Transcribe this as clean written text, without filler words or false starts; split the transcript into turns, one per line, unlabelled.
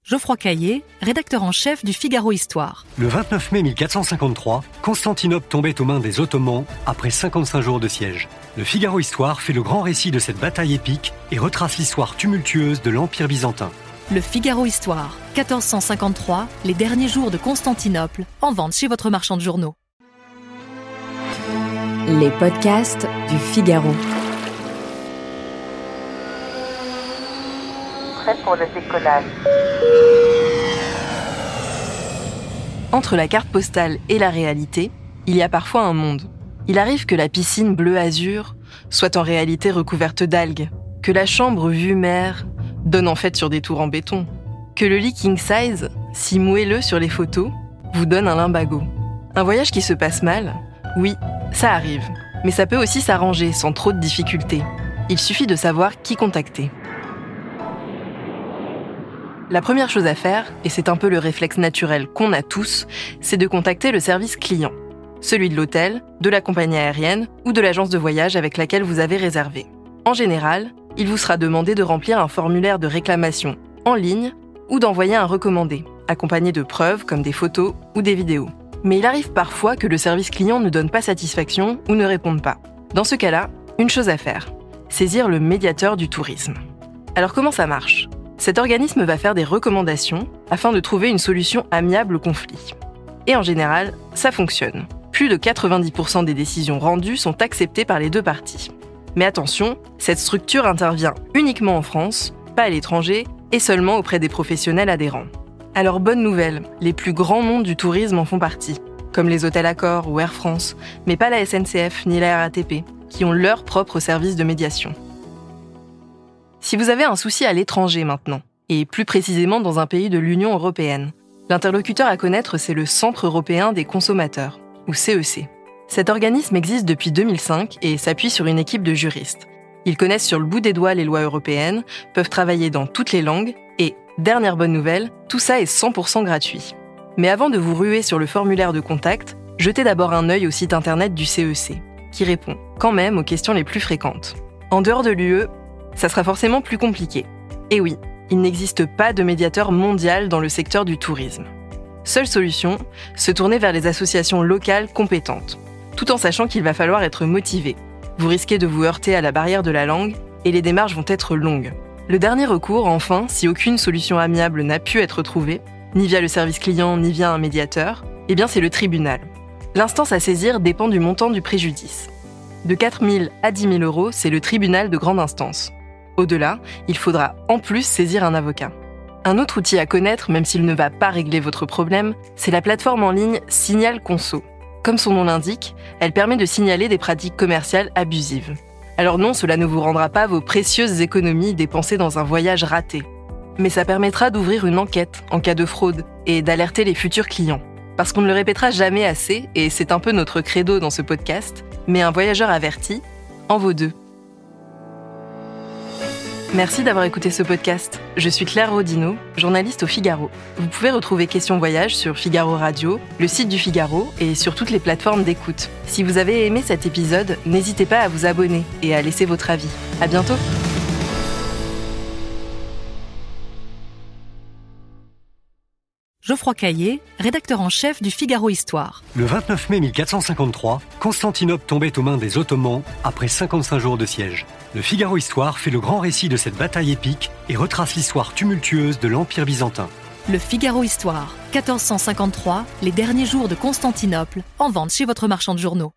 Geoffroy Caillé, rédacteur en chef du Figaro Histoire.
Le 29 mai 1453, Constantinople tombait aux mains des Ottomans après 55 jours de siège. Le Figaro Histoire fait le grand récit de cette bataille épique et retrace l'histoire tumultueuse de l'Empire byzantin.
Le Figaro Histoire, 1453, les derniers jours de Constantinople, en vente chez votre marchand de journaux.
Les podcasts du Figaro.
Prêt pour le décollage.
Entre la carte postale et la réalité, il y a parfois un monde. Il arrive que la piscine bleu-azur soit en réalité recouverte d'algues, que la chambre vue mer donne en fait sur des tours en béton, que le lit king size, si moelleux sur les photos, vous donne un lumbago. Un voyage qui se passe mal, oui, ça arrive, mais ça peut aussi s'arranger sans trop de difficultés. Il suffit de savoir qui contacter. La première chose à faire, et c'est un peu le réflexe naturel qu'on a tous, c'est de contacter le service client. Celui de l'hôtel, de la compagnie aérienne ou de l'agence de voyage avec laquelle vous avez réservé. En général, il vous sera demandé de remplir un formulaire de réclamation en ligne ou d'envoyer un recommandé, accompagné de preuves comme des photos ou des vidéos. Mais il arrive parfois que le service client ne donne pas satisfaction ou ne réponde pas. Dans ce cas-là, une chose à faire, saisir le médiateur du tourisme. Alors comment ça marche ? Cet organisme va faire des recommandations afin de trouver une solution amiable au conflit. Et en général, ça fonctionne. Plus de 90% des décisions rendues sont acceptées par les deux parties. Mais attention, cette structure intervient uniquement en France, pas à l'étranger, et seulement auprès des professionnels adhérents. Alors bonne nouvelle, les plus grands noms du tourisme en font partie, comme les hôtels Accor ou Air France, mais pas la SNCF ni la RATP, qui ont leur propre service de médiation. Si vous avez un souci à l'étranger maintenant, et plus précisément dans un pays de l'Union européenne, l'interlocuteur à connaître, c'est le Centre européen des consommateurs, ou CEC. Cet organisme existe depuis 2005 et s'appuie sur une équipe de juristes. Ils connaissent sur le bout des doigts les lois européennes, peuvent travailler dans toutes les langues, et, dernière bonne nouvelle, tout ça est 100% gratuit. Mais avant de vous ruer sur le formulaire de contact, jetez d'abord un œil au site internet du CEC, qui répond quand même aux questions les plus fréquentes. En dehors de l'UE, ça sera forcément plus compliqué. Et oui, il n'existe pas de médiateur mondial dans le secteur du tourisme. Seule solution, se tourner vers les associations locales compétentes, tout en sachant qu'il va falloir être motivé. Vous risquez de vous heurter à la barrière de la langue et les démarches vont être longues. Le dernier recours, enfin, si aucune solution amiable n'a pu être trouvée, ni via le service client ni via un médiateur, eh bien c'est le tribunal. L'instance à saisir dépend du montant du préjudice. De 4 000 à 10 000 euros, c'est le tribunal de grande instance. Au-delà, il faudra en plus saisir un avocat. Un autre outil à connaître, même s'il ne va pas régler votre problème, c'est la plateforme en ligne Signal Conso. Comme son nom l'indique, elle permet de signaler des pratiques commerciales abusives. Alors non, cela ne vous rendra pas vos précieuses économies dépensées dans un voyage raté. Mais ça permettra d'ouvrir une enquête en cas de fraude et d'alerter les futurs clients. Parce qu'on ne le répétera jamais assez, et c'est un peu notre credo dans ce podcast, mais un voyageur averti en vaut deux. Merci d'avoir écouté ce podcast. Je suis Claire Rodino, journaliste au Figaro. Vous pouvez retrouver Questions Voyage sur Figaro Radio, le site du Figaro et sur toutes les plateformes d'écoute. Si vous avez aimé cet épisode, n'hésitez pas à vous abonner et à laisser votre avis. À bientôt.
Geoffroy Caillé, rédacteur en chef du Figaro Histoire.
Le 29 mai 1453, Constantinople tombait aux mains des Ottomans après 55 jours de siège. Le Figaro Histoire fait le grand récit de cette bataille épique et retrace l'histoire tumultueuse de l'Empire byzantin.
Le Figaro Histoire, 1453, les derniers jours de Constantinople, en vente chez votre marchand de journaux.